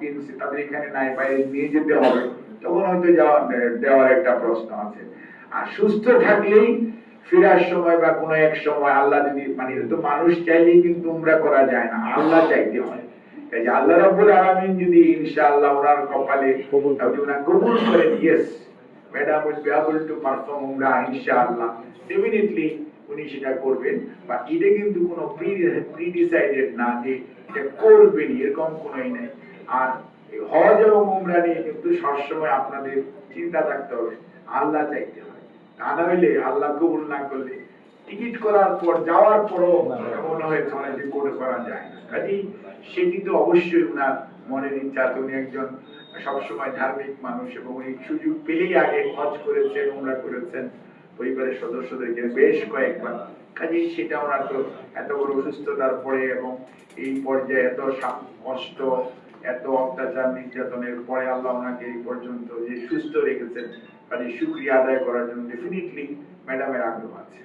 কিনছে তাদের এখানে নাই, বাইরে নিয়ে যেতে হবে, তখন হয়তো দেওয়ার একটা প্রশ্ন আছে। আর সুস্থ থাকলেই ফেরার সময় বা কোনো এক সময় আল্লাহ যদি মানে, তো মানুষ চাইলেই কিন্তু উমরা করা যায় না, আল্লাহ চাইতে হয়। তাই আল্লাহ রাব্বুল আলামিন যদি ইনশাআল্লাহ ওনার কপালে কবুল করেন, yes madam will be able to perform উমরা ইনশাআল্লাহ, ডেফিনেটলি উনি সেটা করবেন। বা এটা কিন্তু কোনো প্রি ডিসাইডেড না যে এটা করবেন, এরকম কোনোই নাই। আর হজ এবং উমরা নিয়ে কিন্তু সবসময় আপনাদের চিন্তা থাকতে হবে, আল্লাহ চাইতে হয়। তা না হইলে আল্লাহ কবুল না করলে টিকিট করার পর যাওয়ার পরও মনে হয় যে করে করা যায় না। কাজেই সেটি তো অবশ্যই উনার মনের ইচ্ছা। উনি একজন সবসময় ধার্মিক মানুষ এবং উনি সুযোগ পেলেই আগে হজ করেছেন, উমরা করেছেন পরিবারের সদস্যদেরকে বেশ কয়েকবার। কাজেই সেটা ওনার তো এত বড় অসুস্থতার পরে এবং এই পর্যায়ে এত কষ্ট, এত অত্যাচার নির্যাতনের পরে আল্লাহ ওনাকে এই পর্যন্ত যে সুস্থ রেখেছেন, কাজে শুকরিয়া আদায় করার জন্য ডেফিনেটলি ম্যাডামের আগ্রহ আছে।